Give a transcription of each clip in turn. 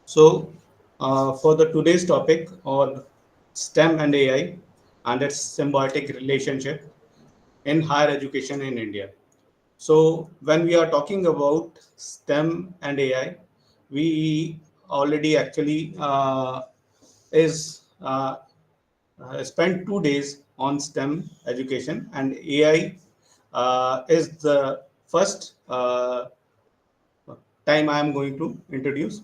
So, for the today's topic on STEM and AI and its symbiotic relationship in higher education in India. So, when we are talking about STEM and AI, we already actually is spent 2 days on STEM education, and AI is the first time I am going to introduce.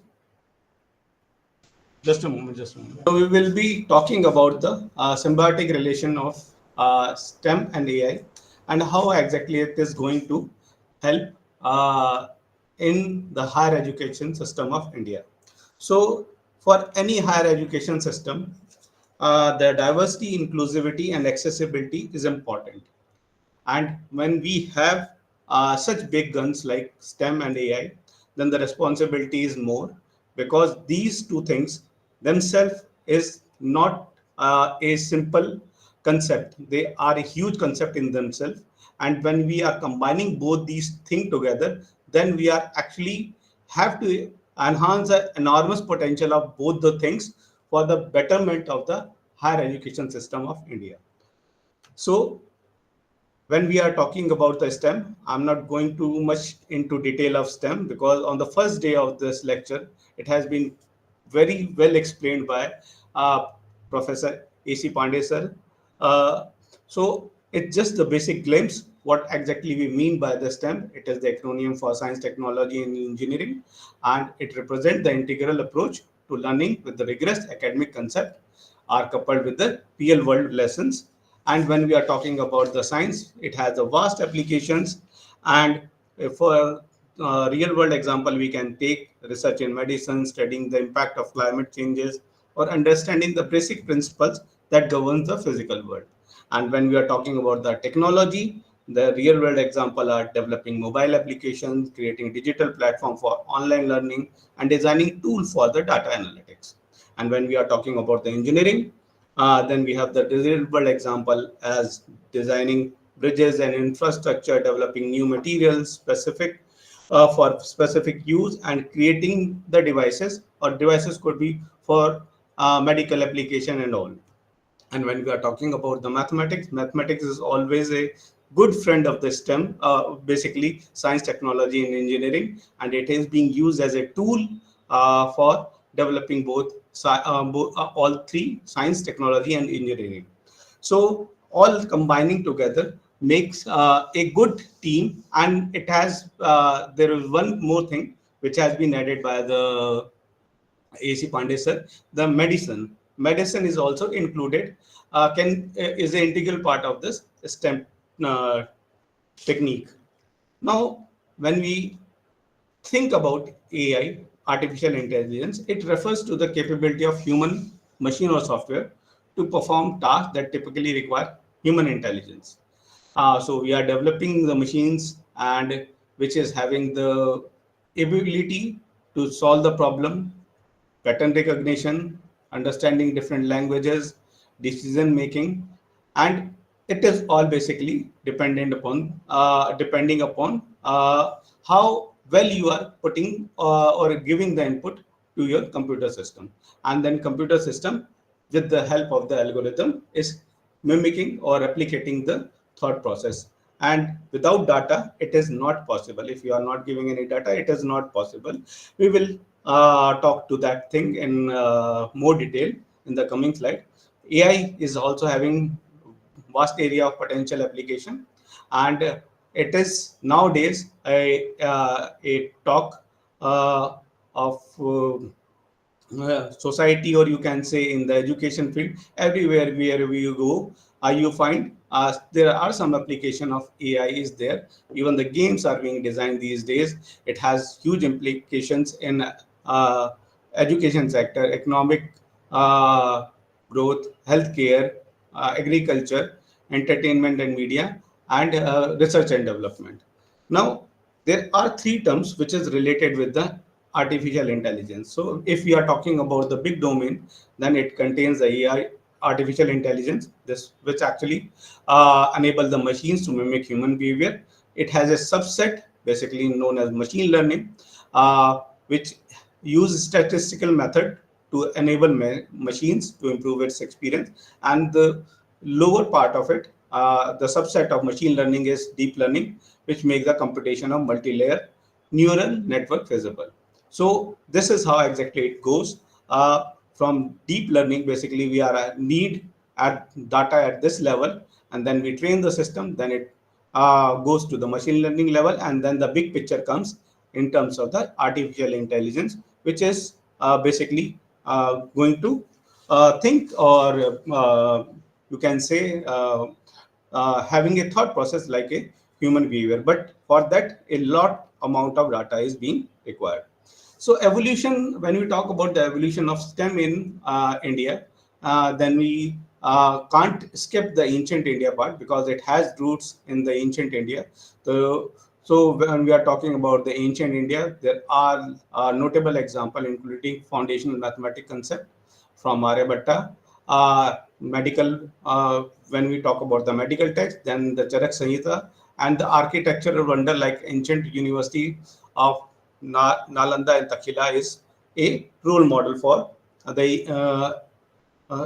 Just a moment, just a moment. So we will be talking about the symbiotic relation of STEM and AI and how exactly it is going to help uh, in the higher education system of India. So for any higher education system, the diversity, inclusivity, and accessibility is important. And when we have such big guns like STEM and AI, then the responsibility is more because these two things themselves is not a simple concept. They are a huge concept in themselves. And when we are combining both these things together, then we are actually have to enhance the enormous potential of both the things for the betterment of the higher education system of India. So when we are talking about the STEM, I'm not going too much into detail of STEM because on the first day of this lecture, it has been very well explained by uh, Professor A.C. Pandey sir. Uh, so it's just the basic glimpse what exactly we mean by the STEM. It is the acronym for Science, Technology, and Engineering, and it represents the integral approach to learning with the rigorous academic concept are coupled with the real world lessons. And when we are talking about the science, it has a vast applications. And for real world example, we can take research in medicine, studying the impact of climate changes, or understanding the basic principles that governs the physical world. And when we are talking about the technology, the real world example are developing mobile applications, creating digital platform for online learning, and designing tool for the data analytics. And when we are talking about the engineering, then we have the real world example as designing bridges and infrastructure, developing new materials specific for specific use, and creating the devices, or devices could be for medical application and all. And when we are talking about the mathematics, mathematics is always a good friend of the STEM, basically science, technology, and engineering, and it is being used as a tool for developing all three science, technology, and engineering. So all combining together makes a good team, and it has there is one more thing which has been added by the AC Pandey sir, the medicine. Medicine is also included, is an integral part of this STEM uh, technique. Now, when we think about AI, artificial intelligence, it refers to the capability of human, machine, or software to perform tasks that typically require human intelligence. So we are developing the machines and which is having the ability to solve the problem, pattern recognition, understanding different languages, decision making, and it is all basically depending upon how well you are putting or giving the input to your computer system, and then computer system with the help of the algorithm is mimicking or replicating the thought process. And without data it is not possible. If you are not giving any data, it is not possible. We will talk to that thing in more detail in the coming slide. AI is also having vast area of potential application, and it is nowadays a talk of society, or you can say in the education field. Everywhere wherever you go, you find there are some application of AI is there. Even the games are being designed these days. It has huge implications in uh, education sector, economic uh, growth, healthcare, agriculture, entertainment and media, and research and development. Now, there are three terms which is related with the artificial intelligence. So if we are talking about the big domain, then it contains the AI, artificial intelligence, this which actually enable the machines to mimic human behavior. It has a subset, basically known as machine learning, which use statistical method to enable machines to improve its experience. And the lower part of it, the subset of machine learning is deep learning, which makes the computation of multi-layer neural network feasible. So this is how exactly it goes. From deep learning, basically we are need at data at this level, and then we train the system, then it goes to the machine learning level, and then the big picture comes in terms of the artificial intelligence, which is basically going to think, or you can say having a thought process like a human behavior. But for that, a lot amount of data is being required. So evolution, when we talk about the evolution of STEM in India, then we can't skip the ancient India part, because it has roots in the ancient India. So when we are talking about the ancient India, there are notable example, including foundational mathematics concept from Aryabhatta, medical, when we talk about the medical text, then the Charak Samhita, and the architectural wonder like ancient university of Nalanda and Takhila is a role model for the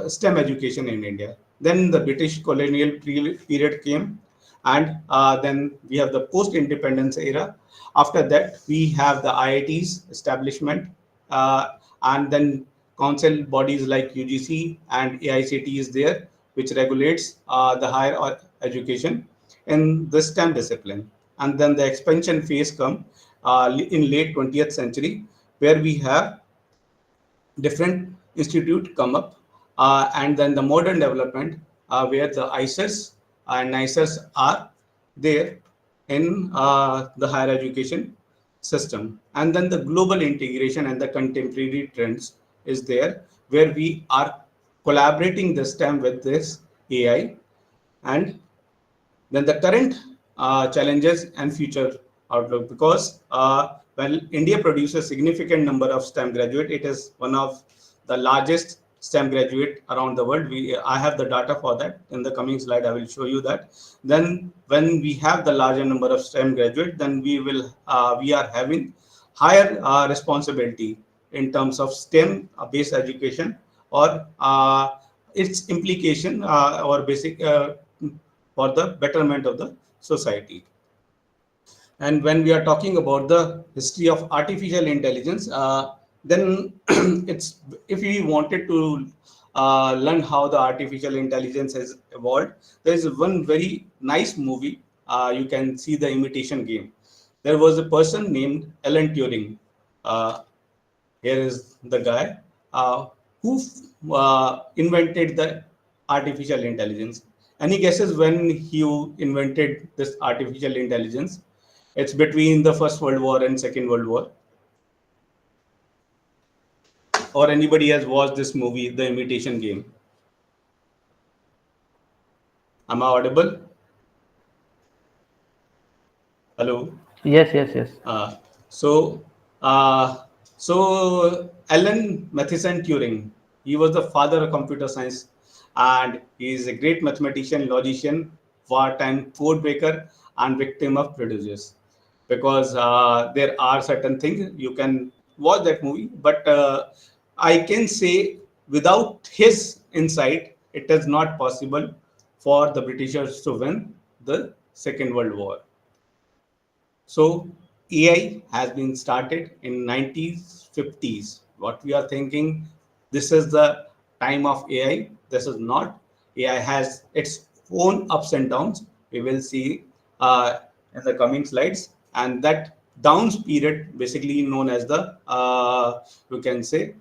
STEM education in India. Then the British colonial period came, and then we have the post-independence era. After that, we have the IITs establishment, and then council bodies like UGC and AICT is there, which regulates the higher education in the STEM discipline. And then the expansion phase come in late 20th century, where we have different institute come up, and then the modern development, where the ICERs and NICERs are there in the higher education system. And then the global integration and the contemporary trends is there, where we are collaborating this time with this AI. And then the current challenges and future outlook, because when India produces significant number of STEM graduate, it is one of the largest STEM graduate around the world. I have the data for that. In the coming slide, I will show you that. Then when we have the larger number of STEM graduate, then we are having higher responsibility in terms of STEM based education, or its implication, or basic for the betterment of the society. And when we are talking about the history of artificial intelligence, then it's, if we wanted to learn how the artificial intelligence has evolved, there is one very nice movie. You can see the imitation game. There was a person named Alan Turing. Uh, Here is the guy who invented the artificial intelligence. Any guesses when he invented this artificial intelligence? It's between the First World War and Second World War. Or anybody has watched this movie, The Imitation Game? Am I audible? Hello? Yes, yes, yes. Uh, so, uh, so Alan Matheson Turing, he was the father of computer science, and he is a great mathematician, logician, wartime code breaker, and victim of prejudice. Because there are certain things you can watch that movie, but I can say without his insight, it is not possible for the Britishers to win the Second World War. So AI has been started in 1950s. What we are thinking, this is the time of AI. This is not. AI has its own ups and downs. We will see in the coming slides. And that downs period, basically known as the, you can say,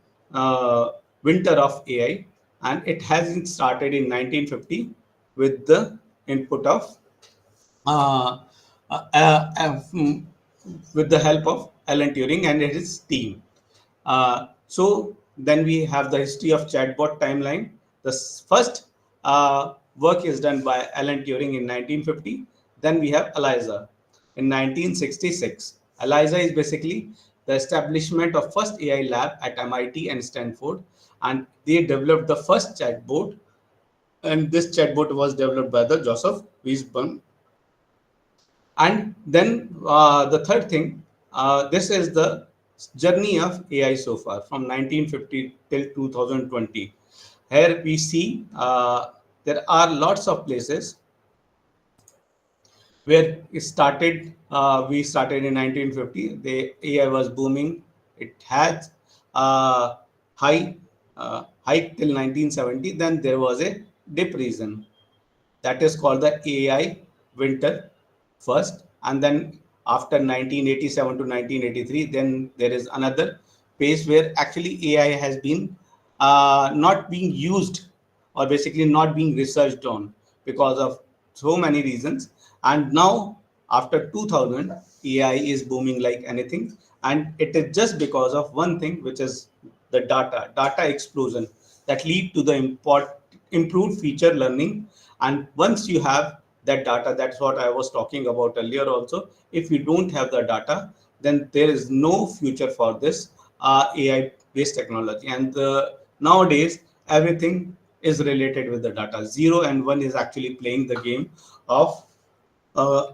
winter of AI. And it has started in 1950 with the input of uh, uh, uh, uh, with the help of Alan Turing and his team. So then we have the history of chatbot timeline. The first work is done by Alan Turing in 1950. Then we have ELIZA in 1966. ELIZA is basically the establishment of first AI lab at MIT and Stanford, and they developed the first chatbot. And this chatbot was developed by the Joseph Weisbaum. And then the third thing, this is the journey of AI so far from 1950 till 2020. Here we see there are lots of places where it started. We started in 1950. The AI was booming. It had high hike till 1970. Then there was a dip reason that is called the AI winter first, and then after 1987 to 1983, then there is another phase where actually AI has been not being used or basically not being researched on because of so many reasons. And now after 2000, AI is booming like anything, and it is just because of one thing, which is the data explosion that lead to the improved feature learning. And once you have that data, that's what I was talking about earlier also. If you don't have the data, then there is no future for this AI based technology. And nowadays, everything is related with the data. 0 and 1 is actually playing the game of uh,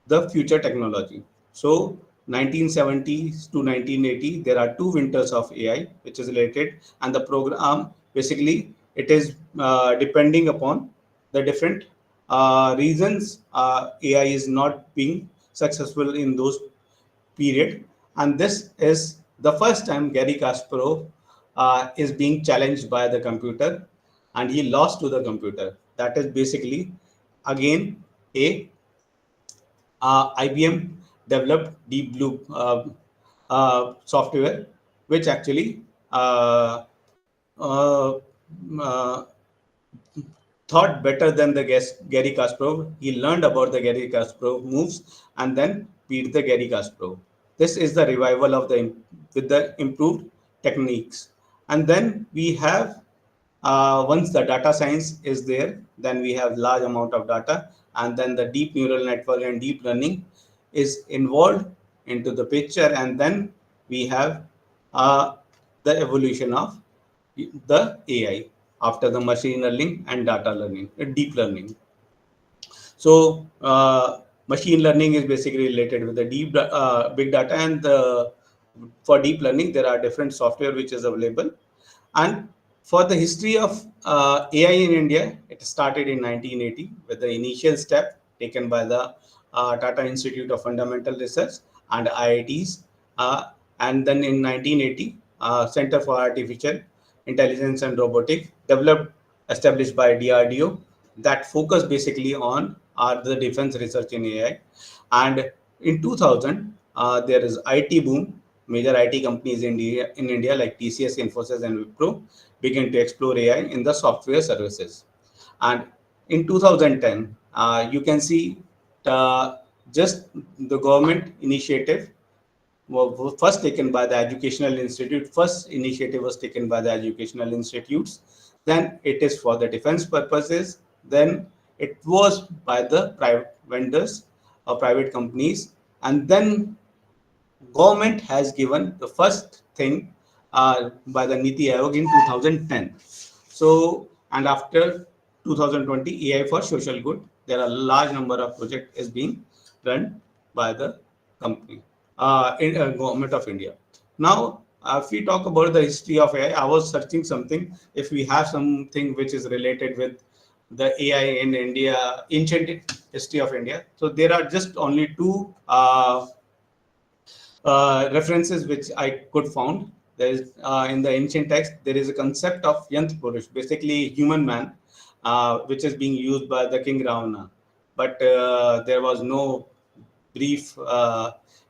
the future technology. So 1970s to 1980, there are two winters of AI, which is related, and the program basically it is depending upon the different reasons AI is not being successful in those period. And this is the first time Gary Kasparov is being challenged by the computer, and he lost to the computer. That is basically again a IBM developed Deep Blue software, which actually uh, uh, thought better than the Gary Kasparov. He learned about the Gary Kasparov moves and then beat the Gary Kasparov. This is the revival of the with the improved techniques. And then we have once the data science is there, then we have large amount of data, and then the deep neural network and deep learning is involved into the picture, and then we have uh, the evolution of the AI after the machine learning and data learning, deep learning. So machine learning is basically related with the big data, and for deep learning there are different software which is available. And for the history of AI in India, it started in 1980 with the initial step taken by the Tata Institute of Fundamental Research and IITs. And then in 1980, Center for Artificial Intelligence and Robotics developed, established by DRDO, that focus basically on the defense research in AI. And in 2000, there is IT boom. Major IT companies in India like TCS, Infosys, and Wipro began to explore AI in the software services. And in 2010, you can see uh, just the government initiative were first taken by the educational institute. First initiative was taken by the educational institutes. Then it is for the defense purposes. Then it was by the private vendors or private companies. And then government has given the first thing by the Niti Aayog in 2010. So, and after 2020, AI for social good, there are a large number of projects is being run by the company, in government of India. Now, if we talk about the history of AI, I was searching something. If we have something which is related with the AI in India, ancient history of India. So there are just only two references which I could found. There is in the ancient text there is a concept of Yantra Purush, basically human man, which is being used by the King Ravana. But there was no brief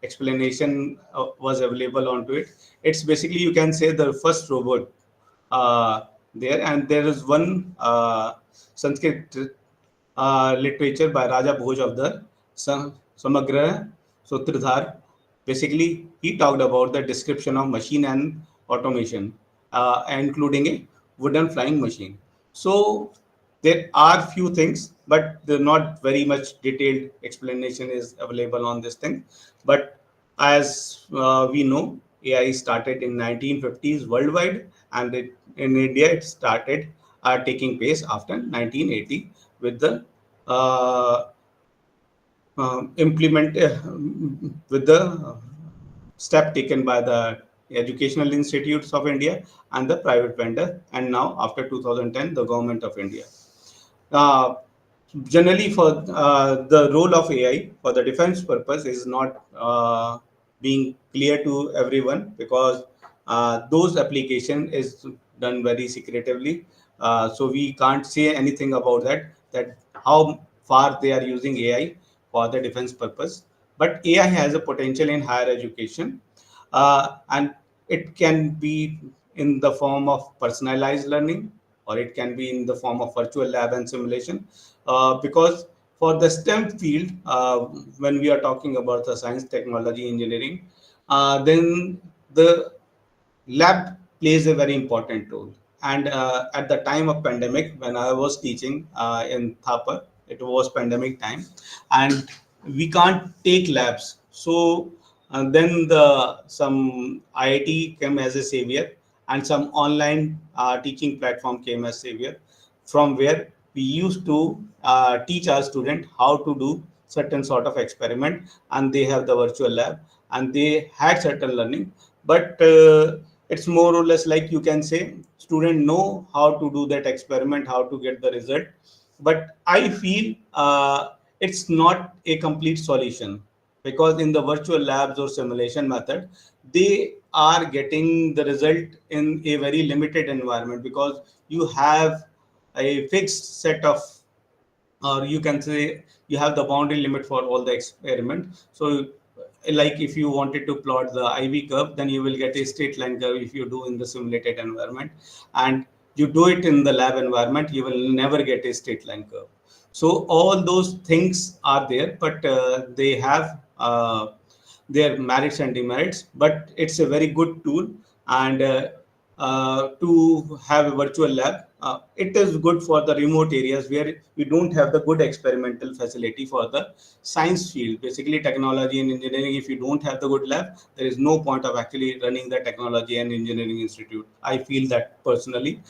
explanation was available onto it. It's basically you can say the first robot there, and there is one Sanskrit literature by Raja Bhoj of the Samagra Sutradhar. Basically, he talked about the description of machine and automation, including a wooden flying machine. So there are few things, but not very much detailed explanation is available on this thing. But as we know, AI started in 1950s worldwide, and in India it started taking place after 1980 with the uh, implement with the step taken by the educational institutes of India and the private vendor, and now after 2010, the government of India. Uh, Generally, for the role of AI for the defense purpose is not being clear to everyone, because those application is done very secretively. So we can't say anything about that how far they are using AI for the defense purpose. But AI has a potential in higher education, and it can be in the form of personalized learning, or it can be in the form of virtual lab and simulation. Because for the STEM field, when we are talking about the science, technology, engineering, then the lab plays a very important role. And at the time of pandemic, when I was teaching in Thapar, it was pandemic time, and we can't take labs. So then the some IIT came as a savior, and some online teaching platform came as savior, from where we used to teach our student how to do certain sort of experiment, and they have the virtual lab, and they had certain learning. But it's more or less like, you can say, student know how to do that experiment, how to get the result. But I feel it's not a complete solution, because in the virtual labs or simulation method, they are getting the result in a very limited environment, because you have a fixed set of, or you can say, you have the boundary limit for all the experiment. So like if you wanted to plot the IV curve, then you will get a straight line curve if you do in the simulated environment, and you do it in the lab environment, you will never get a straight line curve. So all those things are there, but they have their merits and demerits. But it's a very good tool, and to have a virtual lab, it is good for the remote areas where we don't have the good experimental facility for the science field. Basically, technology and engineering, if you don't have the good lab, there is no point of actually running the technology and engineering institute. I feel that personally.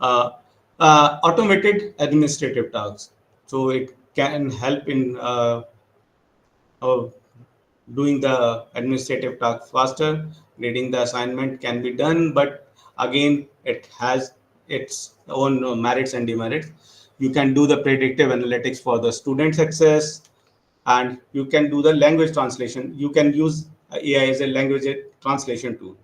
Uh, Automated administrative tasks. So it can help in uh, doing the administrative task faster. Reading the assignment can be done, but again, it has its own merits and demerits. You can do the predictive analytics for the student success, and you can do the language translation. You can use AI as a language translation tool.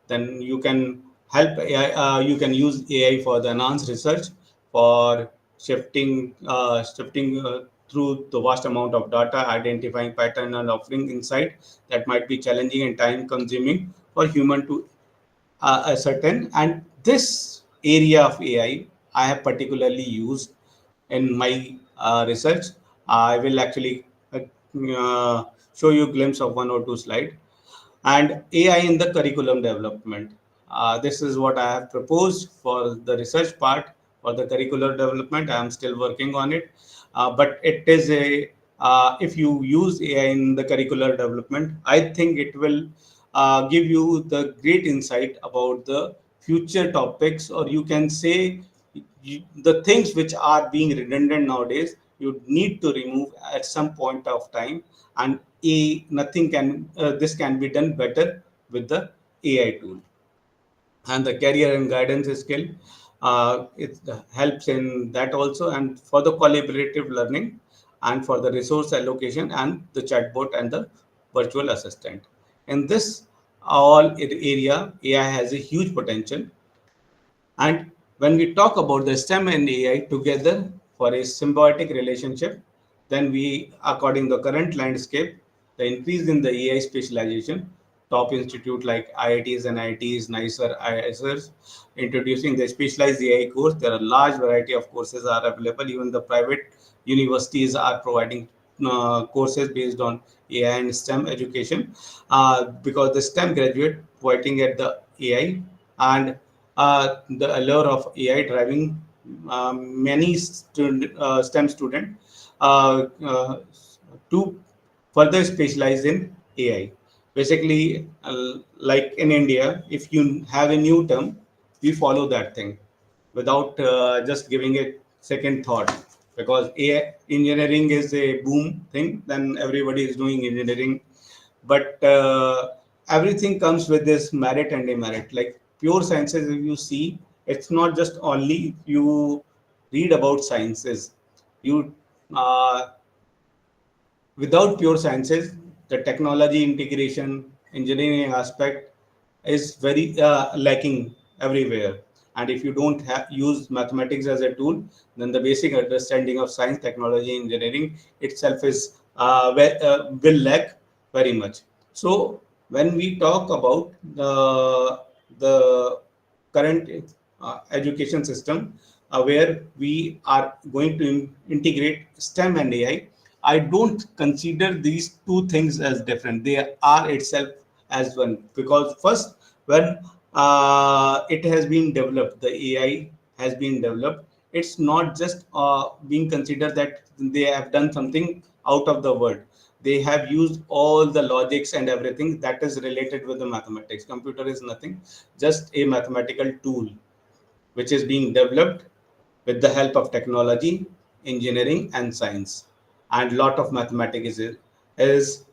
Then you can help AI, you can use AI for the enhanced research, for shifting through the vast amount of data, identifying pattern and offering insight that might be challenging and time consuming for human to ascertain. And this area of AI I have particularly used in my research. I will actually show you a glimpse of one or two slides. And AI in the curriculum development. This is what I have proposed for the research part. For the curricular development, I am still working on it. But it is a, if you use AI in the curricular development, I think it will give you the great insight about the future topics, or you can say, the things which are being redundant nowadays, you need to remove at some point of time. And nothing can, this can be done better with the AI tool. And the career and guidance skill, it helps in that also, and for the collaborative learning, and for the resource allocation, and the chatbot and the virtual assistant. In this all area, AI has a huge potential. And when we talk about the STEM and AI together for a symbiotic relationship, then we, according to the current landscape, the increase in the AI specialization, top institute like IITs and IITs, NICER, IISers, introducing the specialized AI course. There are a large variety of courses are available. Even the private universities are providing courses based on AI and STEM education, because the STEM graduate pointing at the AI, and the allure of AI driving many STEM student uh, uh, to further specialize in AI. Basically, like in India, if you have a new term, we follow that thing without just giving it second thought, because AI engineering is a boom thing, then everybody is doing engineering. But everything comes with this merit and demerit. Like pure sciences, if you see, it's not just only you read about sciences. You without pure sciences, the technology integration, engineering aspect is very lacking everywhere. And if you don't use mathematics as a tool, then the basic understanding of science, technology, engineering itself is will lack very much. So when we talk about the current education system where we are going to integrate STEM and AI, I don't consider these two things as different. They are itself as one because first, when it has been developed, the AI has been developed. It's not just being considered that they have done something out of the world. They have used all the logics and everything that is related with the mathematics. Computer is nothing, just a mathematical tool which is being developed with the help of technology, engineering, and science. And lot of mathematics is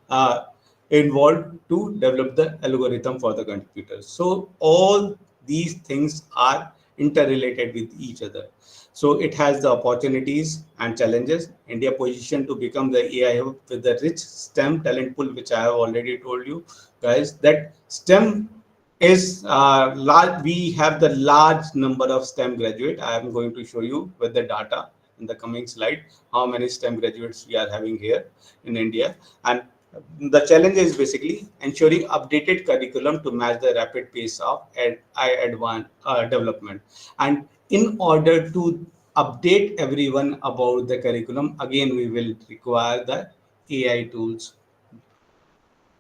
involved to develop the algorithm for the computer. So all these things are interrelated with each other. So it has the opportunities and challenges. India position to become the AI hub with the rich STEM talent pool, which I have already told you guys that STEM is large. We have the large number of STEM graduate. I am going to show you with the data in the coming slide how many STEM graduates we are having here in India. And the challenge is basically ensuring updated curriculum to match the rapid pace of advanced development. And in order to update everyone about the curriculum, again we will require the AI tools.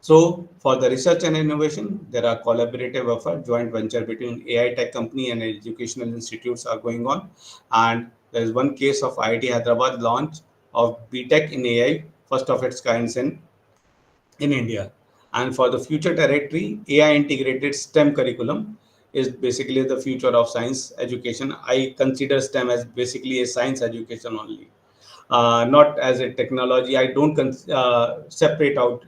So, for the research and innovation, there are collaborative effort, joint venture between AI tech company and educational institutes are going on. And there is one case of IIT Hyderabad launch of BTech in AI, first of its kind in India. And for the future territory, AI integrated STEM curriculum is basically the future of science education. I consider STEM as basically a science education only, not as a technology. I don't separate out.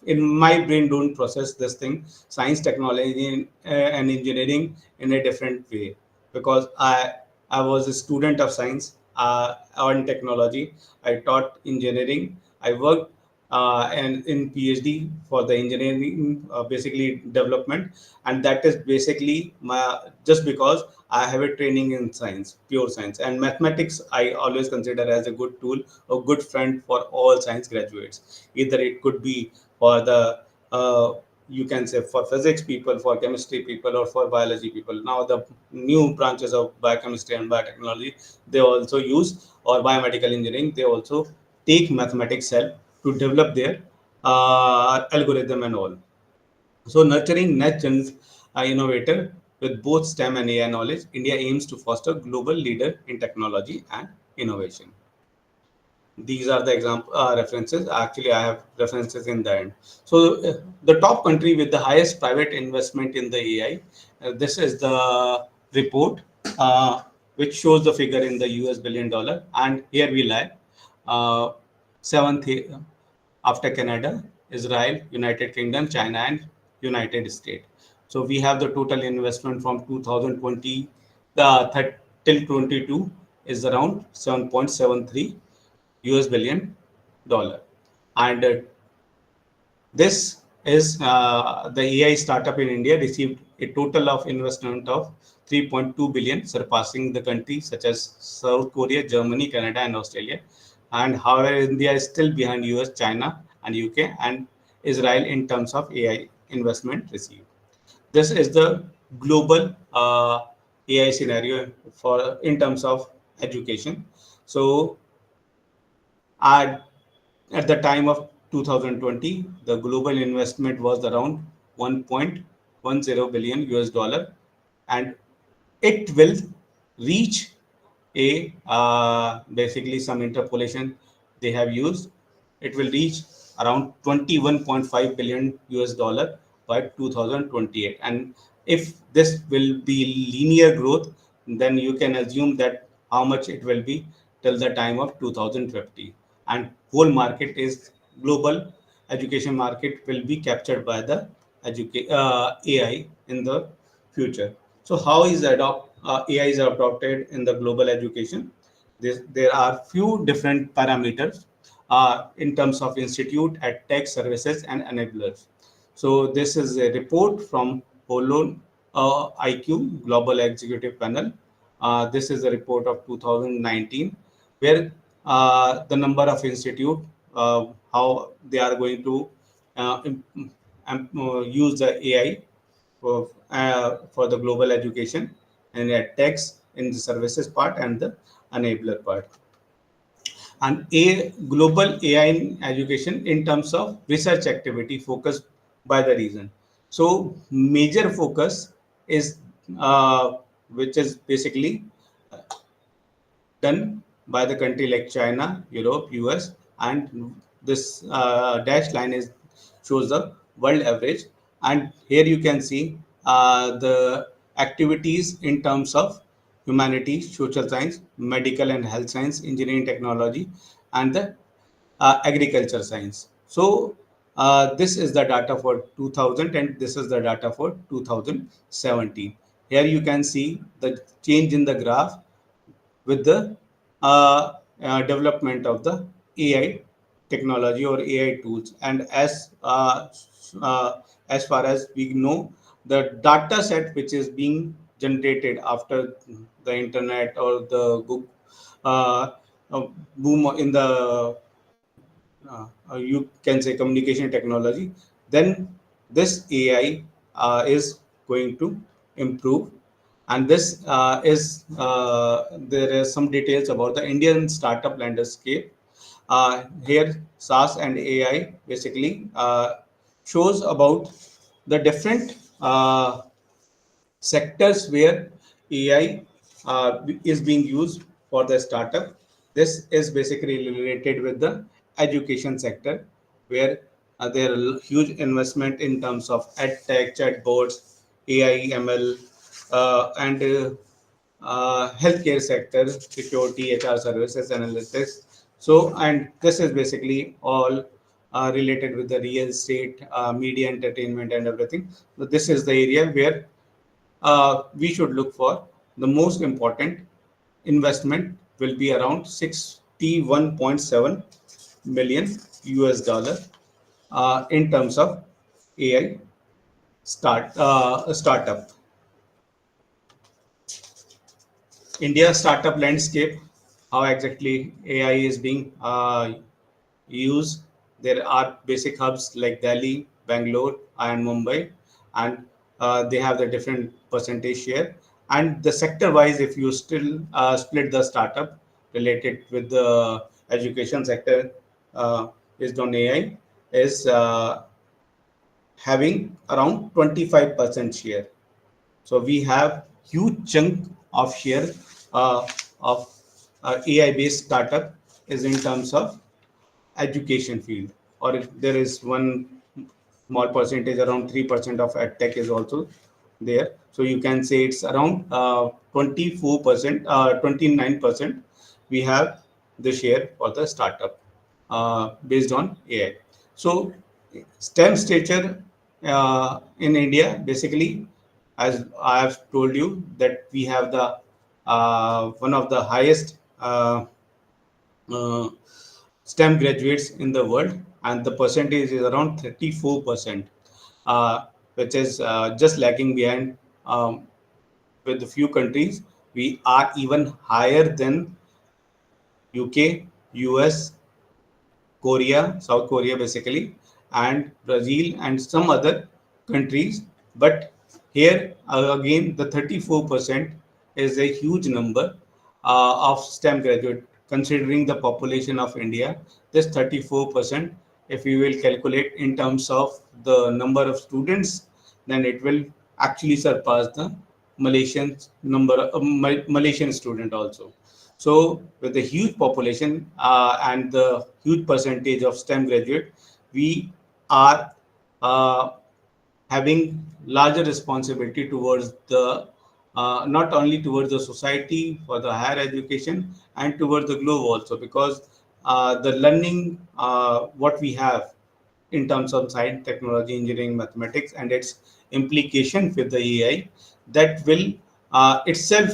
In my brain, don't process this thing, science, technology, and engineering in a different way because I was a student of science and technology. I taught engineering. I worked and in PhD for the engineering, basically development, and that is basically my just because I have a training in science, pure science, and mathematics. I always consider as a good tool, a good friend for all science graduates. Either it could be for the you can say for physics people, for chemistry people, or for biology people. Now the new branches of biochemistry and biotechnology they also use, or biomedical engineering, they also take mathematics help to develop their algorithm and all. So, nurturing next gen innovator with both STEM and AI knowledge, India aims to foster global leader in technology and innovation. These are the example references. Actually, I have references in the end. So, the top country with the highest private investment in the AI. This is the report, which shows the figure in the US $1 billion, and here we lie. Seventh after Canada, Israel, United Kingdom, China, and United States. So we have the total investment from 2020 till 22 is around 7.73 US billion, and this is the AI startup in India received a total of investment of 3.2 billion, surpassing the countries such as South Korea, Germany, Canada, and Australia. And however, India is still behind US, China, and UK and Israel in terms of AI investment received. This is the global AI scenario for in terms of education. So at, at the time of 2020, the global investment was around 1.10 billion US dollar, and it will reach a basically some interpolation they have used. It will reach around 21.5 billion US dollar by 2028. And if this will be linear growth, then you can assume that how much it will be till the time of 2050. And whole market is global education market will be captured by the AI in the future. So how is AI is adopted in the global education? There are few different parameters in terms of institute, at tech services, and enablers. So this is a report from Holon IQ Global Executive Panel. This is a report of 2019, where the number of institute, how they are going to use the AI for the global education, and at techs in the services part and the enabler part. And a global AI in education in terms of research activity focused by the region. So major focus is which is basically done by the country like China, Europe, US, and this dashed line is shows the world average. And here you can see the activities in terms of humanities, social science, medical and health science, engineering, technology, and the agriculture science. So this is the data for 2000 and this is the data for 2017. Here you can see the change in the graph with the development of the AI technology or AI tools. And as far as we know, the data set which is being generated after the internet or the uh, boom in the you can say communication technology, then this AI is going to improve. And this there is some details about the Indian startup landscape. Here, SaaS and AI basically shows about the different sectors where AI is being used for the startup. This is basically related with the education sector, where there are huge investment in terms of ed tech, chatbots, AI, ML, and healthcare sector, security, HR services, analytics. So, and this is basically all related with the real estate, media, entertainment, and everything. So, this is the area where we should look for. The most important investment will be around 61.7 million US dollar in terms of AI startup. India startup landscape, how exactly AI is being used. There are basic hubs like Delhi, Bangalore, and Mumbai, and they have the different percentage share. And the sector wise, if you still split the startup related with the education sector based on AI, is having around 25% share. So we have huge chunk of share uh, of AI based startup is in terms of education field, or if there is one small percentage, around 3% of tech is also there. So you can say it's around 24%, 29% we have the share for the startup based on AI. So STEM stature in India, basically, as I have told you, that we have the one of the highest uh, STEM graduates in the world, and the percentage is around 34%, which is just lagging behind with a few countries. We are even higher than UK, US, Korea, South Korea basically, and Brazil and some other countries. But here again, the 34% is a huge number of STEM graduate. Considering the population of India, this 34%, if we will calculate in terms of the number of students, then it will actually surpass the Malaysian number, Malaysian student also. So with the huge population and the huge percentage of STEM graduate, we are uh, having larger responsibility towards the not only towards the society for the higher education and towards the globe also, because the learning what we have in terms of science, technology, engineering, mathematics, and its implication with the AI, that will itself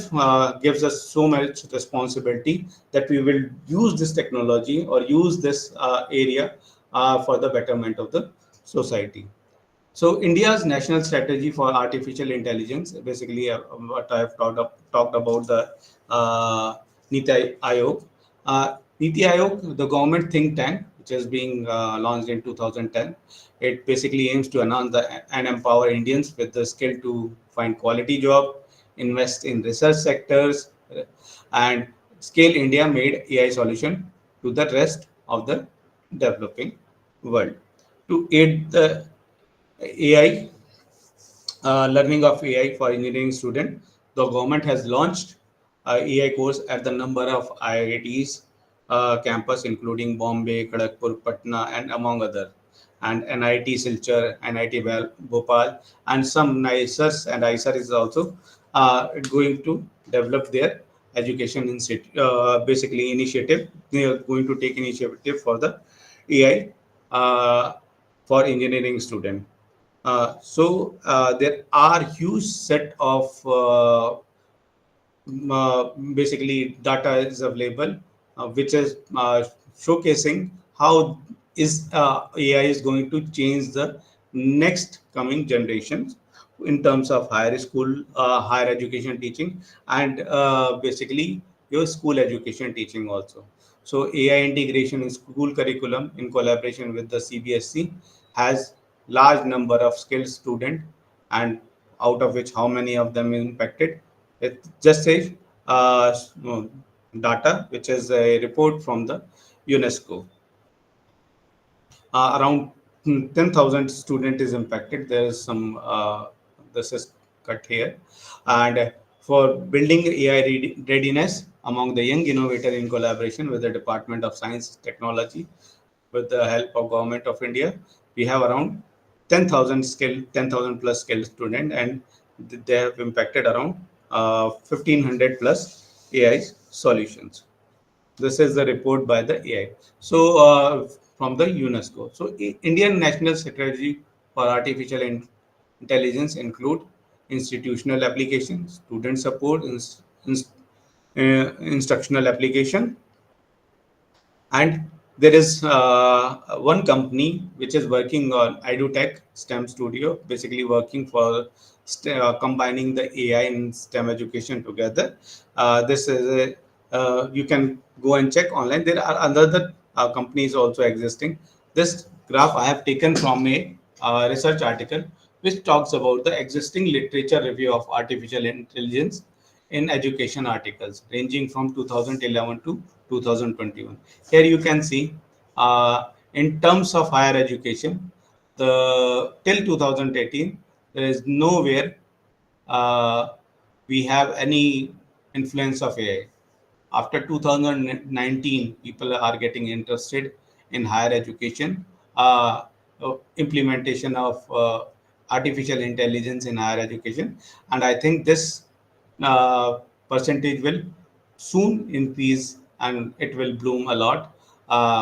gives us so much responsibility that we will use this technology or use this area for the betterment of the society. So India's national strategy for artificial intelligence, basically what I've talked about the uh, Niti Aayog. Niti Aayog, the government think tank, which is being launched in 2010, it basically aims to enhance and empower Indians with the skill to find quality job, invest in research sectors, and scale India-made AI solution to the rest of the developing world. To aid the AI, learning of AI for engineering student, the government has launched AI course at the number of IITs campus, including Bombay, Kharagpur, Patna, and among other, and NIT Silchar, NIT Bhopal, and some NICERs and ICER is also going to develop their education basically initiative. They are going to take initiative for the AI for engineering student. There are huge set of basically data is available, which is showcasing how is AI is going to change the next coming generations in terms of higher school, higher education teaching, and basically your school education teaching also. So AI integration in school curriculum in collaboration with the CBSC has large number of skilled student, and out of which how many of them impacted, it just says no, data, which is a report from the UNESCO. Around 10,000 student is impacted. There is some, this is cut here. And for building AI readiness among the young innovator in collaboration with the Department of Science Technology, with the help of Government of India, we have around 10,000 skilled, 10,000 plus skilled student, and they have impacted around 1,500 plus AI solutions. This is the report by the AI. So from the UNESCO. So Indian national strategy for artificial intelligence include institutional application, student support, instructional application, and there is one company which is working on EduTech STEM Studio, basically working for combining the AI and STEM education together. This is you can go and check online. There are other companies also existing. This graph I have taken from a research article which talks about the existing literature review of artificial intelligence in education articles ranging from 2011 to 2021. Here you can see in terms of higher education, the till 2018, there is nowhere uh, we have any influence of AI. After 2019, people are getting interested in higher education, implementation of artificial intelligence in higher education, and I think this uh, percentage will soon increase and it will bloom a lot,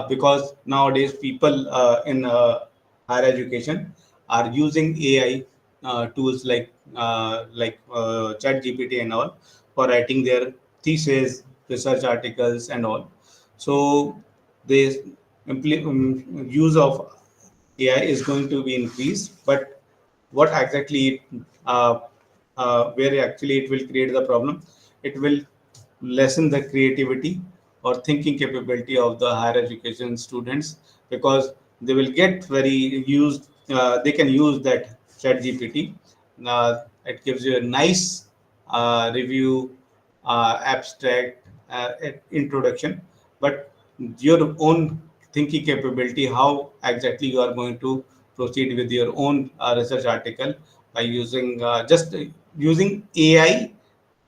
because nowadays people in higher education are using AI tools like Chat GPT and all for writing their thesis, research articles, and all. So the use of AI is going to be increased, but what exactly where actually it will create the problem, it will lessen the creativity or thinking capability of the higher education students, because they will get very used, they can use that chat gpt. It gives you a nice review, abstract, introduction, but your own thinking capability, how exactly you are going to proceed with your own research article by using just using AI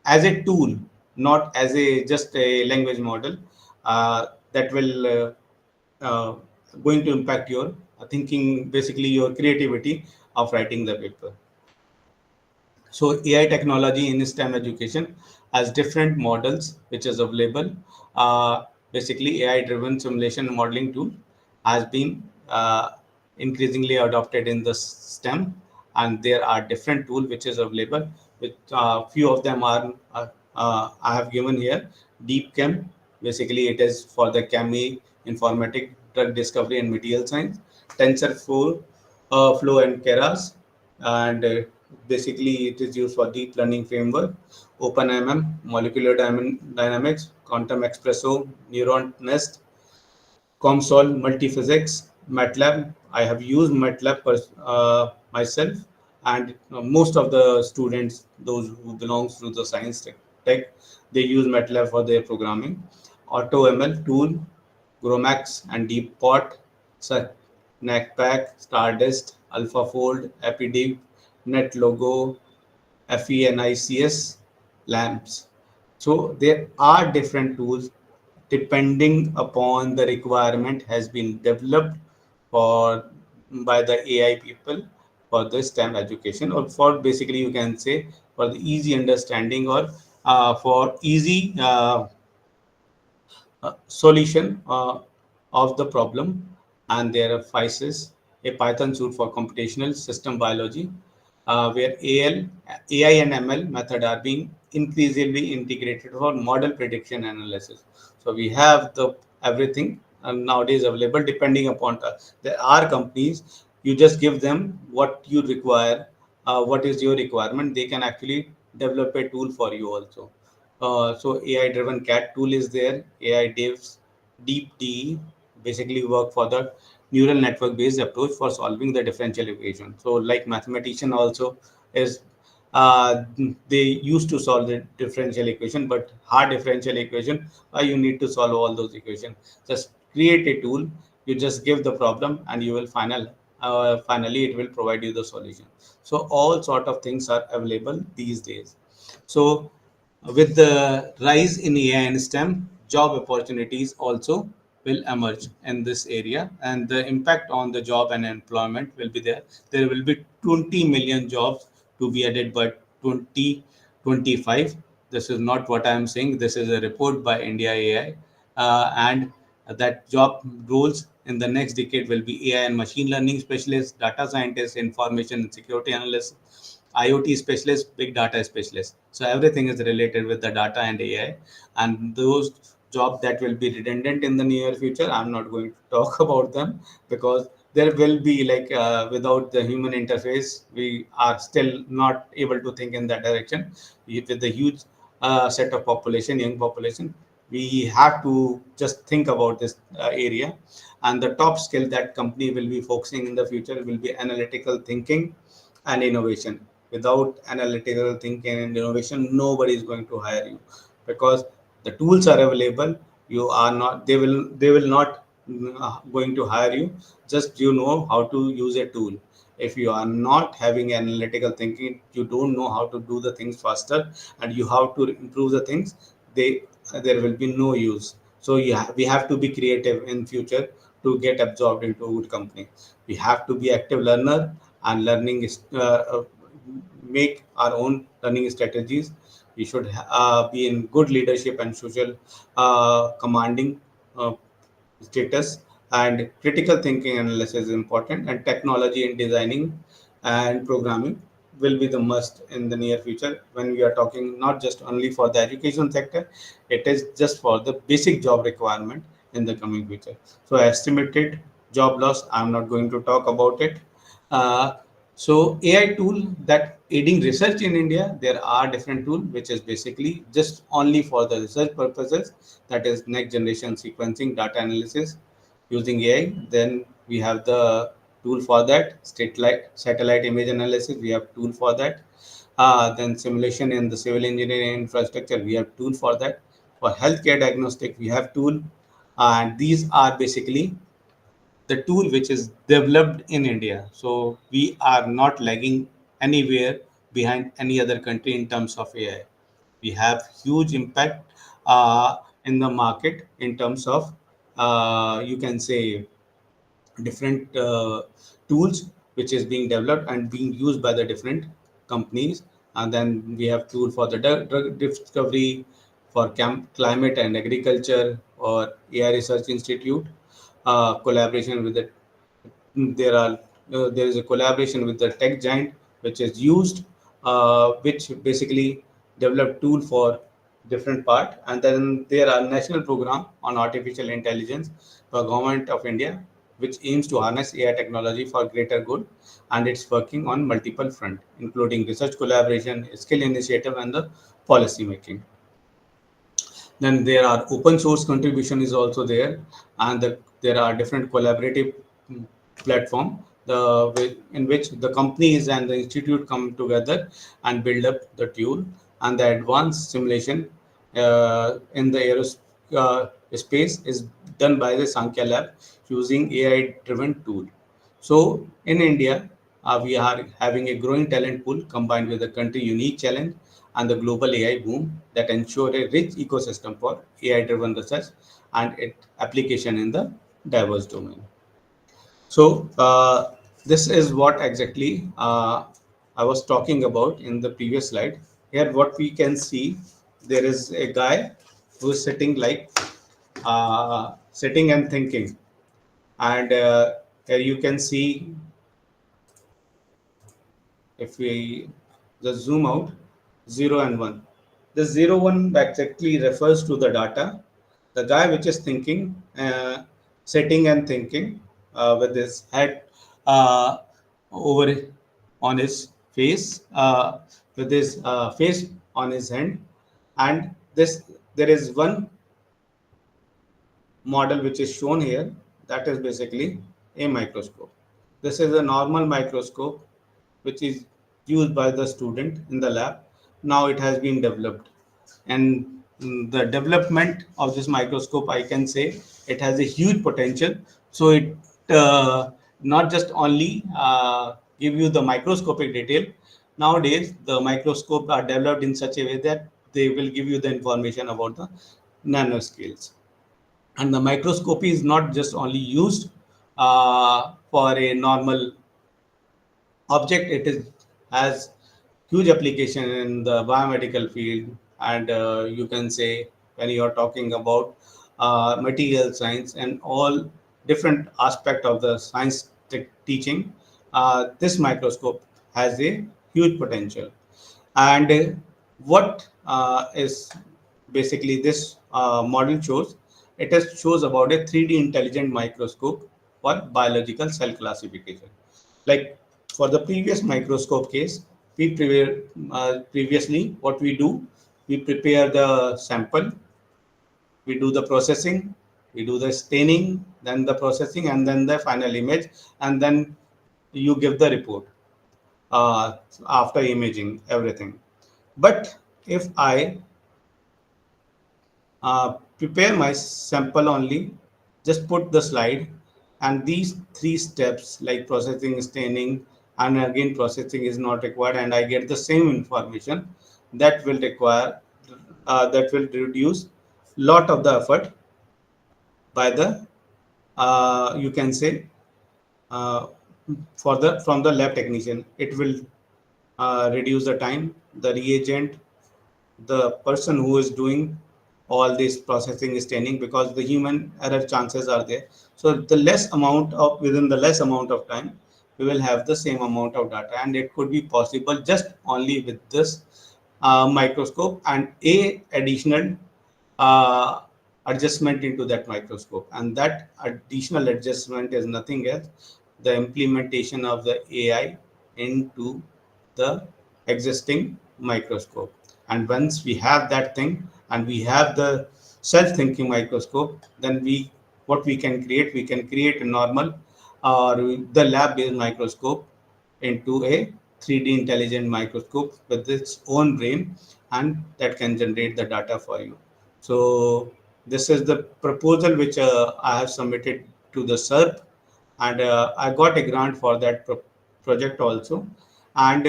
as a tool, not as a just a language model, that will uh, going to impact your thinking, basically your creativity of writing the paper. So AI technology in STEM education has different models which is available. Basically, AI-driven simulation modeling tool has been increasingly adopted in the STEM, and there are different tools which is available. With few of them are I have given here. Deep Chem, basically it is for the chemi, informatic, drug discovery, and material science. TensorFlow, Flow and Keras, and basically it is used for deep learning framework. OpenMM, molecular dynamics, quantum espresso, neuron nest, COMSOL, multiphysics, MATLAB. I have used MATLAB myself, and most of the students, those who belongs to the science tech, they use MATLAB for their programming. AutoML tool, Gromax and DeepPot, NACPack, Stardust, AlphaFold, EpiDeep, NetLogo, FENICS, lamps. So there are different tools depending upon the requirement has been developed for by the AI people for the STEM education, or for basically you can say for the easy understanding, or for easy solution of the problem. And there are FISIS, a Python tool for computational system biology, where AI and ML method are being increasingly integrated for model prediction analysis. So we have the everything nowadays available depending upon there are companies. You just give them what you require, what is your requirement. They can actually develop a tool for you also. So AI-driven CAT tool is there. AI Devs, Deep D basically work for the neural network-based approach for solving the differential equation. So like mathematician also is uh, they used to solve the differential equation, but hard differential equation, you need to solve all those equations. Just create a tool. You just give the problem, and you will finally it will provide you the solution. So all sort of things are available these days. So with the rise in AI and STEM, job opportunities also will emerge in this area, and the impact on the job and employment will be there. There will be 20 million jobs to be added by 2025. This is not what I am saying. This is a report by India AI, and that job roles in the next decade will be AI and machine learning specialists, data scientists, information and security analysts, IoT specialist, big data specialist. So everything is related with the data and AI, and those jobs that will be redundant in the near future, I'm not going to talk about them, because there will be like without the human interface, we are still not able to think in that direction. With the huge set of population, young population, we have to just think about this area. And the top skill that company will be focusing in the future will be analytical thinking and innovation. Without analytical thinking and innovation, nobody is going to hire you, because the tools are available. You are not. They will not going to hire you. Just you know how to use a tool. If you are not having analytical thinking, you don't know how to do the things faster, and you have to improve the things. They there will be no use. So we have to be creative in future to get absorbed into a good company. We have to be active learner, and learning is make our own learning strategies. We should be in good leadership and social commanding uh, status, and critical thinking analysis is important, and technology in designing and programming will be the must in the near future. When we are talking not just only for the education sector, it is just for the basic job requirement in the coming future. So estimated job loss, I'm not going to talk about it. uh, so AI tool that aiding research in India, there are different tool which is basically just only for the research purposes. That is next generation sequencing, data analysis using AI. Then we have the tool for that. Satellite image analysis, we have tool for that. Then simulation in the civil engineering infrastructure, we have tool for that. For healthcare diagnostic, we have tool, and these are basically the tool which is developed in India. So we are not lagging anywhere behind any other country in terms of AI. We have huge impact in the market in terms of you can say different tools which is being developed and being used by the different companies. And then we have tool for the drug discovery, for climate and agriculture, or AI research institute, collaboration with the There is a collaboration with the tech giant which is used, which basically develop tool for different part. And then there are national program on artificial intelligence for government of India, which aims to harness AI technology for greater good, and it's working on multiple front, including research collaboration, skill initiative, and the policy making. Then there are open source contribution is also there, and there are different collaborative platform in which the companies and the institute come together and build up the tool, and the advanced simulation in the aerospace space is done by the Sankhya Lab using AI driven tool. So in India, we are having a growing talent pool combined with the country unique challenge and the global AI boom that ensure a rich ecosystem for AI-driven research and its application in the diverse domain. So this is what exactly I was talking about in the previous slide. Here, what we can see, there is a guy who is sitting like sitting and thinking, and here you can see, if we just zoom out, 0 and 1. The 0 1 exactly refers to the data. The guy which is thinking, sitting and thinking with his head over on his face, with his face on his hand, and this there is one model which is shown here, that is basically a microscope. This is a normal microscope which is used by the student in the lab. Now it has been developed, and the development of this microscope, I can say, it has a huge potential. So it not just only give you the microscopic detail. Nowadays the microscope are developed in such a way that they will give you the information about the nanoscales. And the microscopy is not just only used for a normal object, it is has huge application in the biomedical field. And you can say, when you are talking about material science and all different aspect of the science teaching, this microscope has a huge potential. And what is basically this model shows, it is shows about a 3D intelligent microscope for biological cell classification. Like for the previous microscope case, previously what we do, we prepare the sample, we do the processing, we do the staining, then the processing, and then the final image, and then you give the report uh, after imaging everything. But if I prepare my sample only, just put the slide, and these three steps like processing, staining, and again processing is not required, and I get the same information, that will require that will reduce lot of the effort by the you can say uh, for the from the lab technician. It will reduce the time, the reagent, the person who is doing all this processing is staining, because the human error chances are there. So the less amount of within the less amount of time, we will have the same amount of data, and it could be possible just only with this microscope and a additional uh, adjustment into that microscope. And that additional adjustment is nothing else, the implementation of the AI into the existing microscope. And once we have that thing, and we have the self-thinking microscope, then we can create a normal or the lab-based microscope into a 3D intelligent microscope with its own brain, and that can generate the data for you. So this is the proposal which I have submitted to the SERP, and I got a grant for that project also. And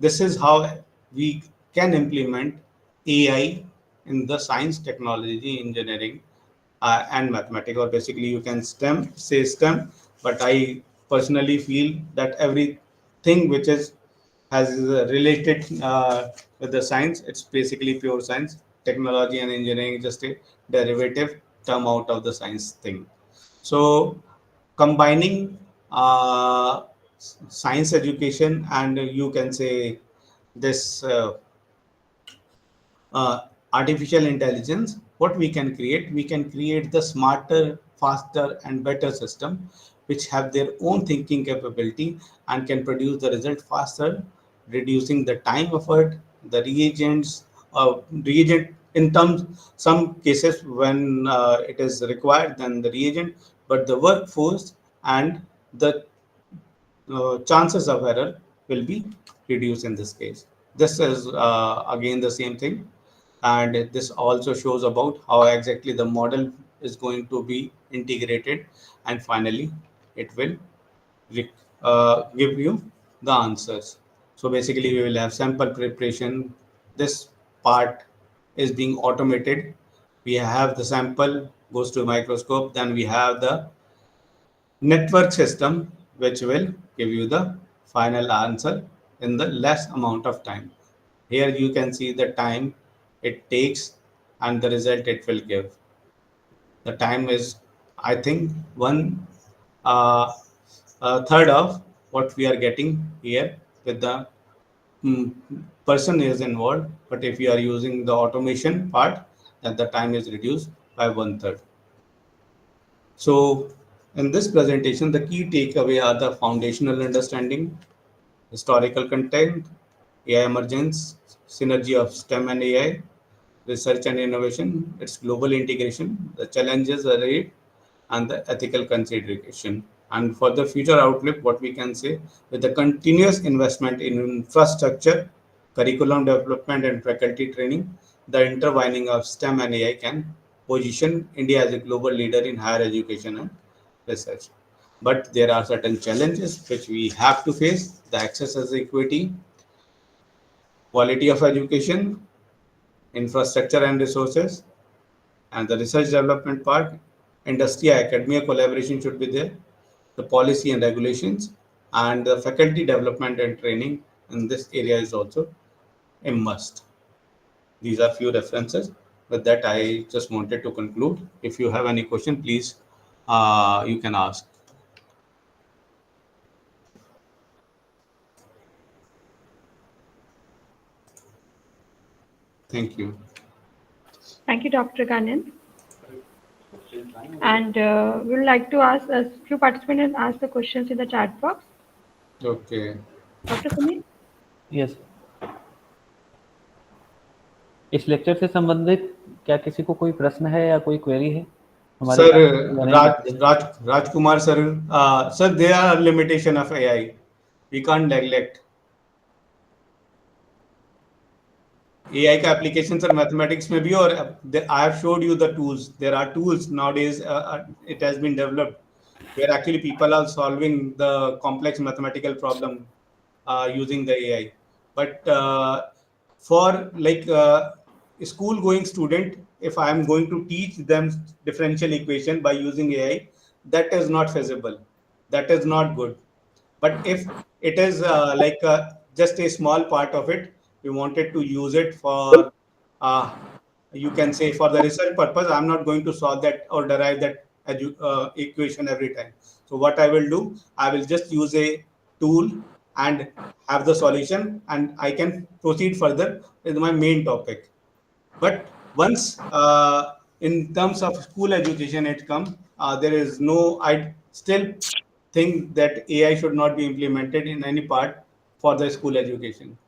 this is how we can implement AI in the science, technology, engineering, and mathematics, or basically you can say STEM. But I personally feel that everything which is has related with the science, it's basically pure science. Technology and engineering is just a derivative term out of the science thing. So combining uh, science education, and you can say this uh, artificial intelligence, what we can create the smarter, faster, and better system which have their own thinking capability and can produce the result faster, reducing the time effort, the reagent in terms some cases when it is required than the reagent, but the workforce and the chances of error will be reduced in this case. This is again the same thing, and this also shows about how exactly the model is going to be integrated, and finally it will give you the answers. So basically, we will have sample preparation. This part is being automated. We have the sample goes to a microscope, then we have the network system which will give you the final answer in the less amount of time. Here you can see the time it takes and the result it will give. The time is, I think, one uh, third of what we are getting here with the mm, person is involved. But if you are using the automation part, then the time is reduced by one third. So, in this presentation, the key takeaway are the foundational understanding, historical content, AI emergence, synergy of STEM and AI, research and innovation, its global integration, the challenges ahead, and the ethical consideration. And for the future outlook, what we can say, with the continuous investment in infrastructure, curriculum development, and faculty training, the intertwining of STEM and AI can position India as a global leader in higher education and research. But there are certain challenges which we have to face: the access as equity, quality of education, infrastructure and resources, and the research development part, industry academia collaboration should be there, the policy and regulations, and the faculty development and training in this area is also a must. These are few references. With that, I just wanted to conclude. If you have any question, please you can ask. Thank you. Thank you, Dr. Ganand. And we would like to ask a few participants and ask the questions in the chat box. Okay. Dr. Sumit? Yes, इस lecture से संबंधित क्या किसी को कोई प्रश्न है या कोई क्वेरी है हमारे Sir, Gyanendra ji? Rajkumar sir, sir, there are limitation of AI. We can't neglect. AI का application sir mathematics में भी और I have showed you the tools. There are tools nowadays. It has been developed where actually people are solving the complex mathematical problem using the AI. But for like school going student, if I am going to teach them differential equation by using AI, that is not feasible. That is not good. But if it is just a small part of it, we wanted to use it for uh, you can say for the research purpose. I'm not going to solve that or derive that equation every time. So what I will do, I will just use a tool and have the solution, and I can proceed further with my main topic. But once in terms of school education it comes, there is no, I still think that AI should not be implemented in any part for the school education.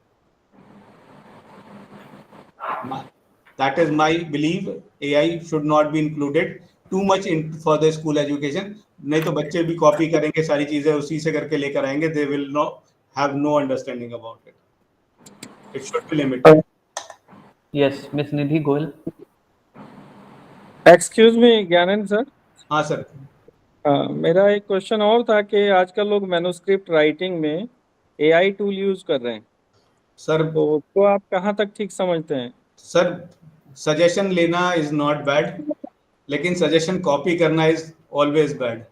That is my belief. AI should not be included too much in for the school education. नहीं तो बच्चे भी copy करेंगे, सारी चीजें उसी से करके लेकर आएंगे. They will not have no understanding about it. It should be limited. Yes, miss Nidhi Goyal. Excuse me Gyanand sir. हाँ सर. मेरा एक क्वेश्चन और था कि आजकल लोग मैन्युस्क्रिप्ट राइटिंग में एआई टूल यूज कर रहे हैं सर, तो उसको आप कहाँ तक ठीक समझते हैं? सर सजेशन लेना इज नॉट बैड, लेकिन सजेशन कॉपी करना इज ऑलवेज बैड.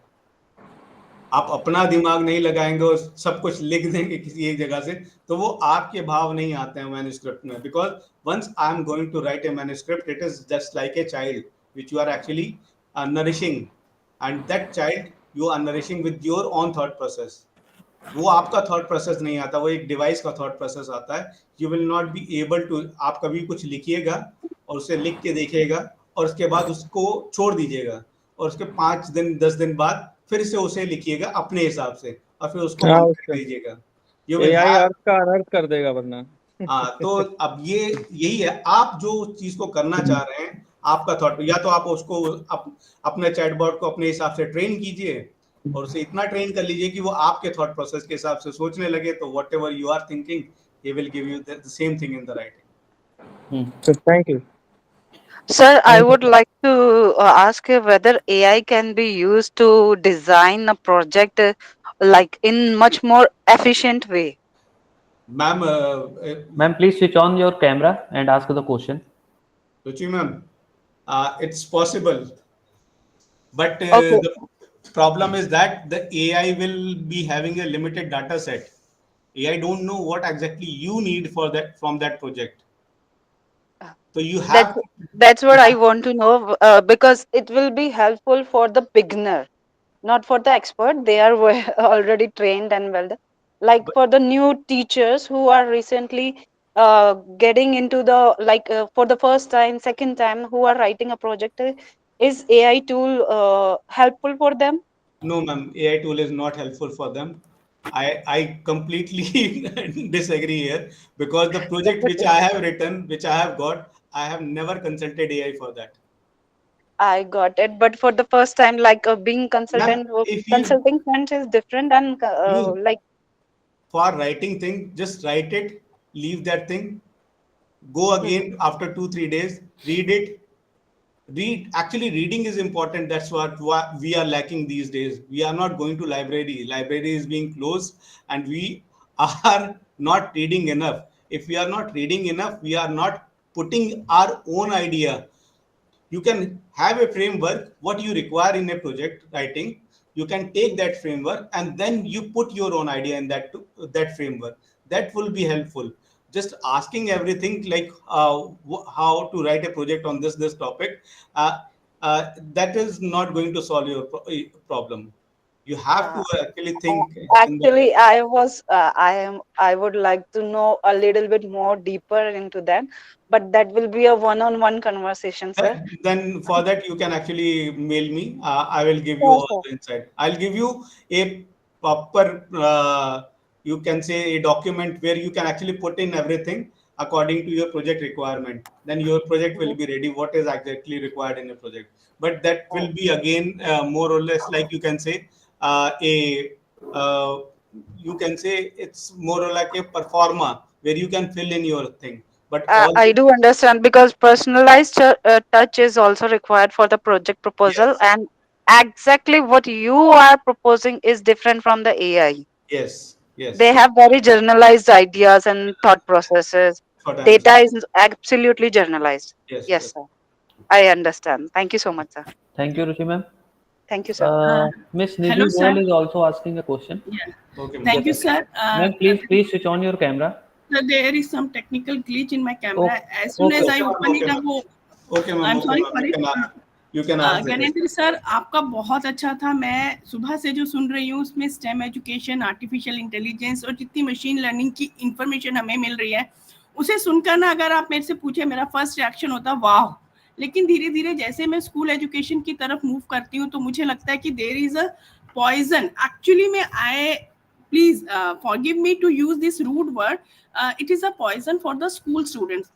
आप अपना दिमाग नहीं लगाएंगे और सब कुछ लिख देंगे किसी एक जगह से, तो वो आपके भाव नहीं आते हैं मैन्युस्क्रिप्ट में. Because once I am going to write a manuscript, it is just like a child which you are actually nourishing, and that child you are nourishing with your own thought process. वो आपका thought process नहीं आता, वो एक device का thought process आता है. You will not be able to, आप कभी कुछ लिखिएगा और उसे लिख के देखिएगा और उसके बाद उसको छोड़ दीजिएगा और उसके 5 दिन 10 दिन बाद फिर से उसे लिखिएगा अपने हिसाब से और फिर उसको हाँ, बंद कर उसका दीजिएगा. You will AI have. अर्थ का अनर्थ कर देगा वरना। हाँ, तो अब ये यही है, आप जो चीज को करना चाह रहे हैं, आपका थॉट, या तो आप उसको अपने चैटबॉट को अपने हिसाब से ट्रेन कीजिए और उसे इतना ट्रेन कर लीजिए कि वो आपके थॉट प्रोसेस के हिसाब से सोचने लगे, तो whatever you are thinking he will give you the same thing in the writing. So thank you. Sir, I would like to ask you whether AI can be used to design a project like in much more efficient way. Ma'am, Ma'am, please switch on your camera and ask the question. Ruchi ma'am, it's possible, but Okay. the problem is that the AI will be having a limited data set. AI don't know what exactly you need for that from that project. So you That's have that's what I want to know because it will be helpful for the beginner, not for the expert. They are already trained and well done. Like but for the new teachers who are recently getting into the like for the first time, second time, who are writing a project, is AI tool helpful for them? no, ma'am, AI tool is not helpful for them. I completely disagree here because the project which I have written, which I have got, I have never consulted AI for that. I got it, but for the first time, like being Ma'am, consultant, if consulting front is different, and you like for writing thing, just write it, leave that thing, go mhm. again after 2 3 days, read it. Read, actually reading is important. That's what we are lacking these days. We are not going to library is being closed and we are not reading enough. If we are not reading enough, we are not putting our own idea. You can have a framework what you require in a project writing. You can take that framework and then you put your own idea in that framework. That will be helpful. Just asking everything like how to write a project on this topic, uh, that is not going to solve your problem. You have to uh, actually think in that. actually, I would like to know a little bit more deeper into that, but that will be a one-on-one conversation, sir. Then for that you can actually mail me. I will give you Sure, all sir. the insight. I'll give you a proper, you can say a document where you can actually put in everything according to your project requirement. Then your project will Mhm. be ready. What is exactly required in a project? But that will Oh, be again more or less like you can say a uh, you can say it's more or like a performer where you can fill in your thing. But all I do understand because personalized touch is also required for the project proposal, yes, and exactly what you are proposing is different from the AI. yes, They yes. have very generalized ideas and thought processes. What I'm Data saying. is absolutely generalized. Yes, Yes, yes. sir. I understand. Thank you so much, sir. Thank you, Ruchi ma'am. Thank you, sir. Miss Hello, Nidhi Goyal sir. is also asking a question. Yeah. Okay, ma'am. Thank Yes, you, ma'am. sir. Ma'am, please switch on your camera. So there is some technical glitch in my camera. Oh, As soon as okay, I Okay, okay. ma'am. open Okay, it up, ma'am. Okay, ma'am. I'm Okay, sorry ma'am. for it. You can ask the question. Gyanendra sir, आपका बहुत अच्छा था. मैं सुबह से जो सुन रही हूँ उसमें स्टेम एजुकेशन, आर्टिफिशियल इंटेलिजेंस और जितनी मशीन लर्निंग की इंफॉर्मेशन हमें मिल रही है, उसे सुनकर ना अगर आप मेरे से पूछे, मेरा फर्स्ट रिएक्शन होता वाह. लेकिन धीरे धीरे जैसे मैं स्कूल एजुकेशन की तरफ मूव करती हूँ तो मुझे लगता है कि there is a poison. Actually में I please forgive me to use this rude word. It is a poison for the school students.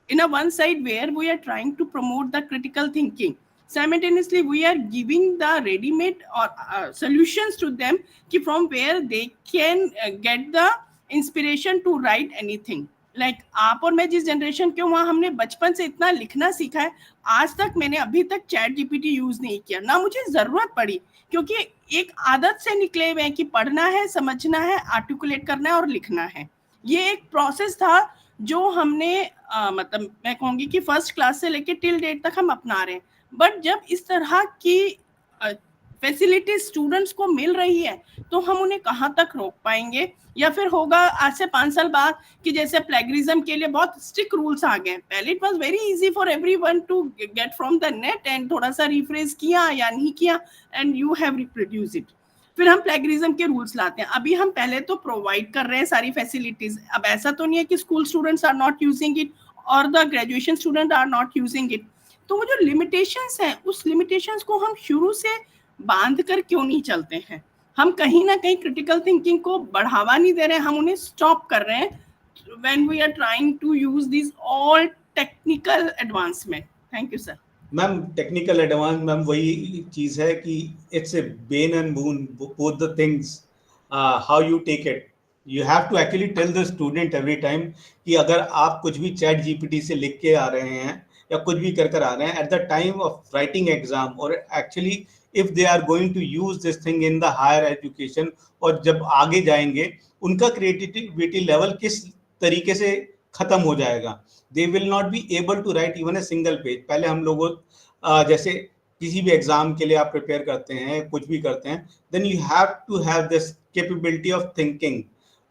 In a one side where we are trying to promote the critical thinking, simultaneously we are giving the ready-made or solutions to them from where they can get the inspiration to write anything. Like आप और मैं जिस generation के, वहाँ हमने बचपन से इतना लिखना सीखा है. आज तक मैंने अभी तक चैट जीपीटी यूज नहीं किया, ना मुझे जरूरत पड़ी, क्योंकि एक आदत से निकले हुए हैं कि पढ़ना है, समझना है, आर्टिकुलेट करना है और लिखना है. ये एक प्रोसेस था जो हमने मतलब मैं कहूँगी कि फर्स्ट क्लास से लेके टिल डेट तक हम अपना रहे हैं. बट जब इस तरह की फैसिलिटीज स्टूडेंट्स को मिल रही है, तो हम उन्हें कहाँ तक रोक पाएंगे? या फिर होगा आज से 5 साल बाद कि जैसे प्लेगरिज्म के लिए बहुत स्ट्रिक्ट रूल्स आ गए, पहले it was very easy for everyone to get from the net and थोड़ा सा रिफ्रेश किया या नहीं किया and you have reproduce it. फिर हम प्लेगरिज्म के रूल्स लाते हैं। अभी हम पहले तो प्रोवाइड कर रहे हैं सारी फैसिलिटीज, अब ऐसा तो नहीं है कि school students are not using it और the graduation student are not using it. तो वो जो लिमिटेशंस हैं, उस लिमिटेशंस को हम शुरू से बांध कर क्यों नहीं चलते हैं? हम कहीं ना कहीं क्रिटिकल थिंकिंग को बढ़ावा नहीं दे रहे हैं, हम उन्हें स्टॉप कर रहे हैं when we are trying to use these all technical advancement. Thank you sir. Ma'am technical advance ma'am वही चीज है कि it's a bane and boon both the things, how you take it. You have to actually tell the student every time कि अगर आप कुछ भी chat GPT से लिख के आ रहे हैं या कुछ भी कर आ रहे हैं at the time of writing exam, और actually if they are going to use this thing in the higher education, और जब आगे जाएंगे उनका क्रिएटिविटी लेवल किस तरीके से खत्म हो जाएगा। They will not be able to write even a single page. पहले हम लोगों जैसे किसी भी एग्जाम के लिए आप प्रिपेयर करते हैं, कुछ भी करते हैं, then you have to have this capability of thinking.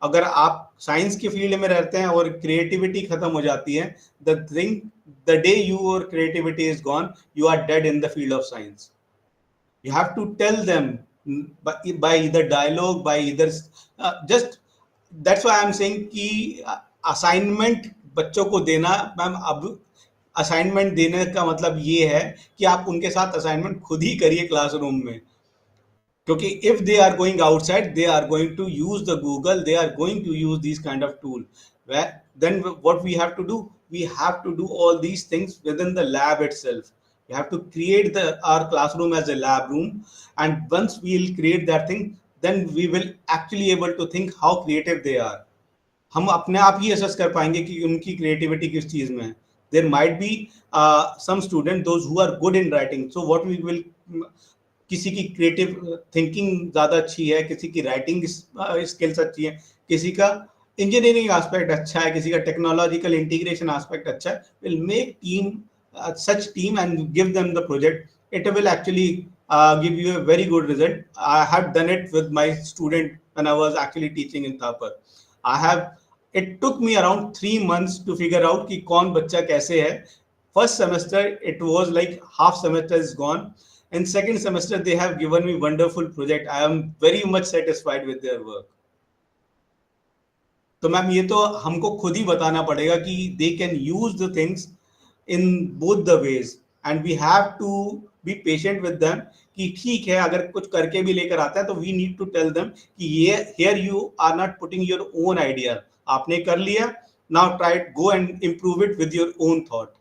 अगर आप साइंस के फील्ड में रहते हैं और क्रिएटिविटी खत्म हो जाती है, the day your creativity is gone, you are dead in the field of science. You have to tell them by either dialogue, by either just, that's why I'm saying कि assignment बच्चों को देना। Ma'am अब assignment देने का मतलब ये है कि आप उनके साथ असाइनमेंट खुद ही करिए क्लासरूम में, क्योंकि if they are going outside, they are going to use the Google, they are going to use these kind of tool. Then what we have to do? We have to do all these things within the lab itself. We have to create our classroom as a lab room, and once we'll create that thing, then we will actually able to think how creative they are. हम अपने आप ही assess कर पाएंगे कि उनकी creativity किस चीज में है। There might be some student those who are good in writing, so what we will, किसी की क्रिएटिव थिंकिंग ज्यादा अच्छी है, किसी की राइटिंग स्किल्स अच्छी है, किसी का इंजीनियरिंग एस्पेक्ट अच्छा है, किसी का टेक्नोलॉजिकल इंटीग्रेशन एस्पेक्ट अच्छा है। Will make team such team and give them the project. It will actually give you a very good result. I have done it with my student when I was actually teaching in Thapar. It took me around 3 months to figure out कि कौन बच्चा कैसे है। First semester it was like half semester is gone. In second semester they have given me wonderful project. I am very much satisfied with their work. तो ma'am ये तो हमको खुद ही बताना पड़ेगा कि they can use the things in both the ways, and we have to be patient with them कि ठीक है अगर कुछ करके भी लेकर आता है तो we need to tell them कि ये here you are not putting your own idea, आपने कर लिया, now try it, go and improve it with your own thought.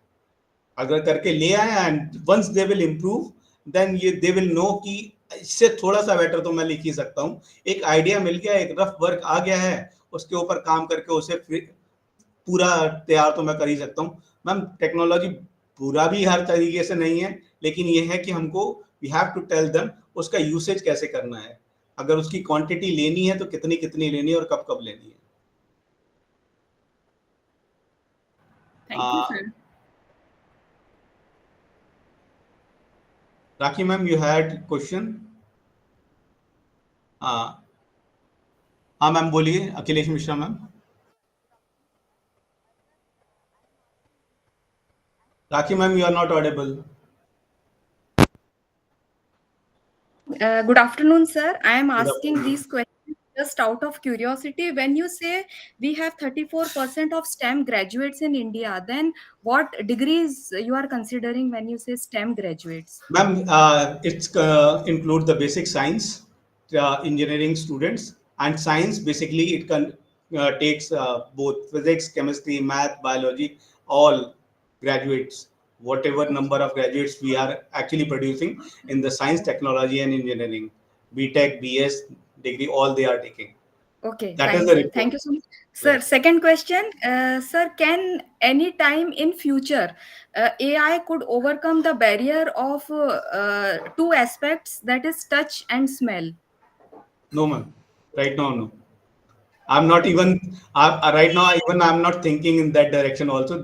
अगर करके ले आए and once they will improve, then they will know कि इससे थोड़ा सा बेटर तो मैं लिख ही सकता हूँ। एक आइडिया मिल गया, एक रफ वर्क आ गया है, उसके ऊपर काम करके उसे पूरा तैयार तो मैं कर ही सकता हूँ। मैम टेक्नोलॉजी पूरा भी हर तरीके से नहीं है, लेकिन ये है कि हमको we have to tell them उसका यूसेज कैसे करना है, अगर उसकी क्वांटिटी लेनी है तो कितनी कितनी लेनी है और कब कब लेनी है। Thank you sir. Rakhi ma'am you had question? हाँ मैम बोलिए। Akhilesh Mishra ma'am. Rakhi ma'am, you are not audible. Good afternoon, sir. I am asking these questions just out of curiosity. When you say we have 34% of STEM graduates in India, then what degrees you are considering when you say STEM graduates? Ma'am, it's include the basic science, engineering students, and science. Basically, it takes both physics, chemistry, math, biology, all graduates. Whatever number of graduates we are actually producing in the science, technology, and engineering, BTech, BS degree, all they are taking. Okay, That fine, is the sir. report. Thank you so much. Sir, second question. Sir, can any time in future AI could overcome the barrier of two aspects, that is touch and smell? No, ma'am. Right now, no. I'm not even, right now, even I'm not thinking in that direction also.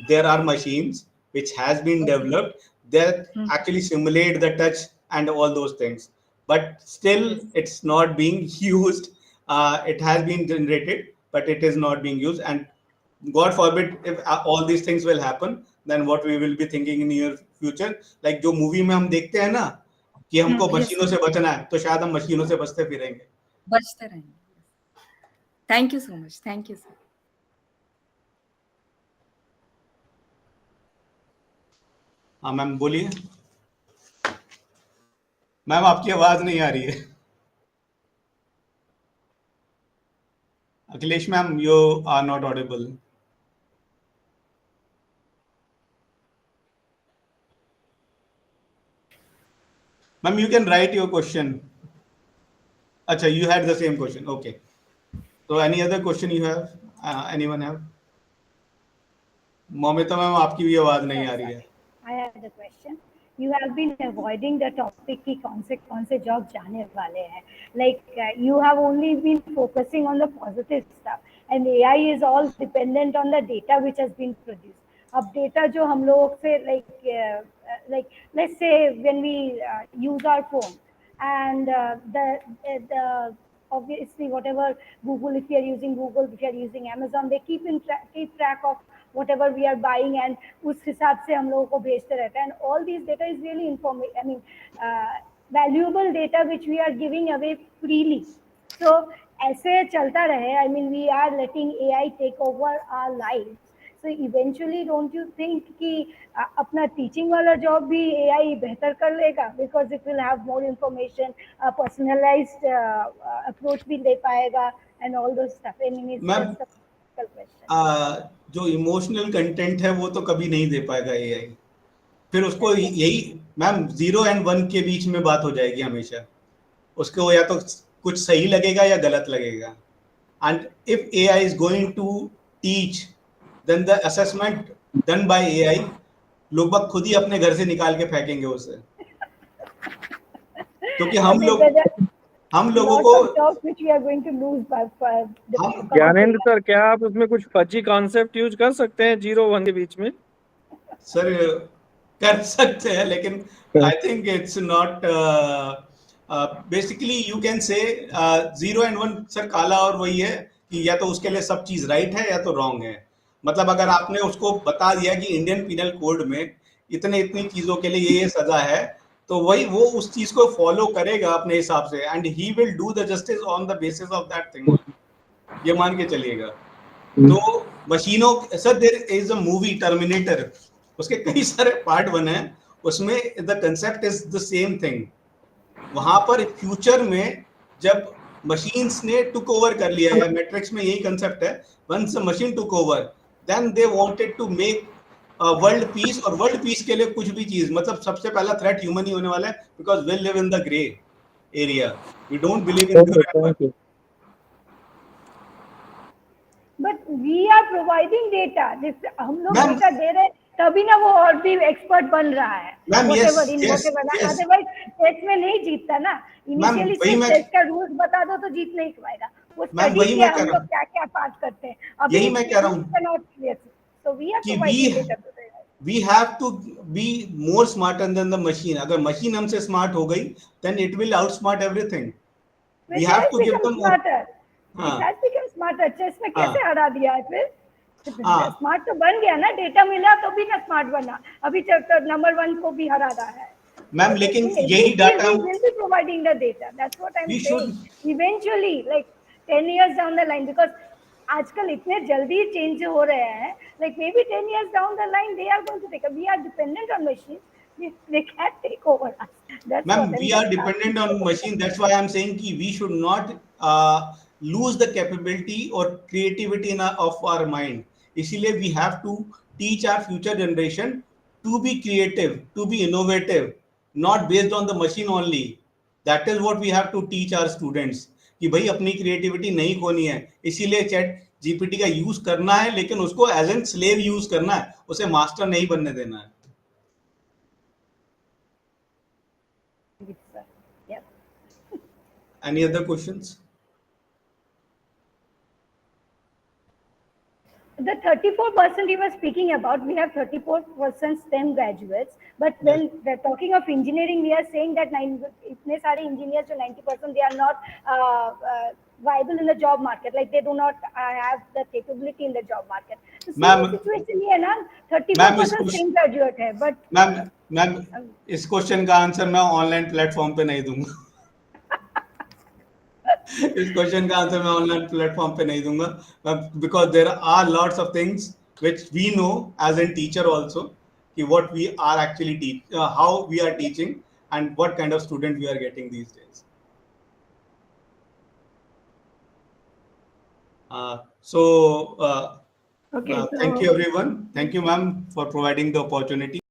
There are machines which has been developed that actually simulate the touch and all those things. But still, it's not being used. It has been generated, but it is not being used. And God forbid if all these things will happen, then what we will be thinking in near future, like जो movie में हम देखते हैं ना कि हमको Yes, मशीनों से बचना है, तो शायद हम मशीनों से बचते फिरेंगे. बचते रहेंगे. Thank you so much. Thank you, sir. हाँ मैम बोलिए. मैम आपकी आवाज नहीं आ रही है. Akhilesh ma'am, you are not audible. Ma'am, you can write your question. Acha, you had the same question. Okay. So any other question you have? Anyone have? Momita ma'am आपकी भी आवाज नहीं आ रही है. I have the question. You have been avoiding the topic कि कौन से job जाने वाले हैं. Like you have only been focusing on the positive stuff, and AI is all dependent on the data which has been produced. अब data जो हम लोग से like let's say when we use our phone and the obviously whatever Google, if you are using Google, if you are using Amazon, they keep track of whatever we are buying and उस हिसाब से हम लोगों को भेजते रहते हैं. And all these data is really valuable data which we are giving away freely. So ऐसे चलता रहे, I mean we are letting AI take over our lives. So eventually don't you think कि अपना teaching वाला job भी AI बेहतर कर लेगा, because it will have more information, personalized approach भी दे पाएगा and all those stuff. I mean it's ma'am, just a practical question. जो इमोशनल कंटेंट है वो तो कभी नहीं दे पाएगा एआई. फिर उसको यही मैम 0 and 1 के बीच में बात हो जाएगी हमेशा. उसको या तो कुछ सही लगेगा या गलत लगेगा. And if AI is going to teach, then the assessment done by AI, लोग बाग खुद ही अपने घर से निकाल के फेंकेंगे उसे. क्योंकि हम लोगों Lots को of jobs which we are going to lose by हम ज्ञानेंद्र सर, क्या आप उसमें कुछ फजी कॉन्सेप्ट यूज कर सकते हैं 0-1 के बीच में? सर कर सकते हैं, लेकिन I think it's not basically you can say 0 and 1 sir काला और वही है कि या तो उसके लिए सब चीज राइट है या तो रॉन्ग है. मतलब अगर आपने उसको बता दिया कि इंडियन पिनल कोड में इतनी चीजों के लिए ये सजा है, तो वही वो उस चीज को फॉलो करेगा अपने हिसाब से, and he will do the justice on the basis of that thing. ये मान के चलिएगा. तो मशीनों sir, there is a movie Terminator, उसके कई सारे पार्ट बने हैं, उसमें the concept is the same thing. वहां पर फ्यूचर में जब मशीन्स ने टुक ओवर कर लिया है, मैट्रिक्स में यही कंसेप्ट है, once the machine took over then they wanted to make world peace. और वर्ल्ड पीस के लिए कुछ भी चीज, मतलब सबसे पहला थ्रेट ह्यूमन ही होने वाला है, because we live in the grey area. We don't believe in pure. But we are providing data. हम लोग मैम, डेटा दे रहे हैं, तभी ना वो और भी एक्सपर्ट बन रहा है. Ma'am, Whatever yes, in yes, whatever. yes. Otherwise test में नहीं जीतता ना. Initially वही सिर्फ मैं टेस्ट का रूल्स बता दो तो जीत नहीं पाएगा. वो मैम स्टडी वही किया मैं कह हम रहा लोग हूँ, क्या क्या पास करते हैं. अभी यही मैं कह रहा हूँ cannot clear. So we are कि providing data to them. we have to be more smarter than the machine. अगर मशीन हमसे स्मार्ट हो गई, then it will outsmart everything. We It have has to give become them smarter. It हाँ has become smarter. Chess में हाँ कैसे हरा दिया है फिर? हाँ स्मार्ट तो बन गया ना, डेटा मिला तो भी ना स्मार्ट बना. अभी तक नंबर 1 को भी हरा रहा है. मैम, लेकिन यही डाटा We हम will be providing the data. That's what I'm we saying. should Eventually, like 10 years down the line, because आजकल इतने जल्दी चेंज हो रहे हैं, like maybe 10 years down the line they are going to take. We are dependent on machines. They can't take over us. That's ma'am what. We are dependent on machine. That's why I am saying कि we should not lose the capability or creativity in of our mind. इसीलिए we have to teach our future generation to be creative, to be innovative, not based on the machine only. That is what we have to teach our students कि भाई अपनी creativity नहीं खोनी है. इसीलिए chat GPT का use करना है, लेकिन उसको एज एन स्लेव यूज करना है, उसे मास्टर नहीं बनने देना है. Yeah. Any other questions? the 34% you were speaking about, we have 34% STEM graduates, but when they're talking of engineering, we are saying that itne sare engineers, so 90% they are not viable in the job market, like they do not have the capability in the job market. So same situation ही है ना, 34% STEM graduate है, but ma'am इस question का answer मैं online platform पे नहीं दूंगा. इस क्वेश्चन का आंसर मैं ऑनलाइन प्लेटफॉर्म पे नहीं दूंगा, because there are lots of things which we know as a teacher also, what we are actually how we are teaching and what kind of student we are getting these days. So Okay, thank you everyone. Thank you ma'am for providing the opportunity.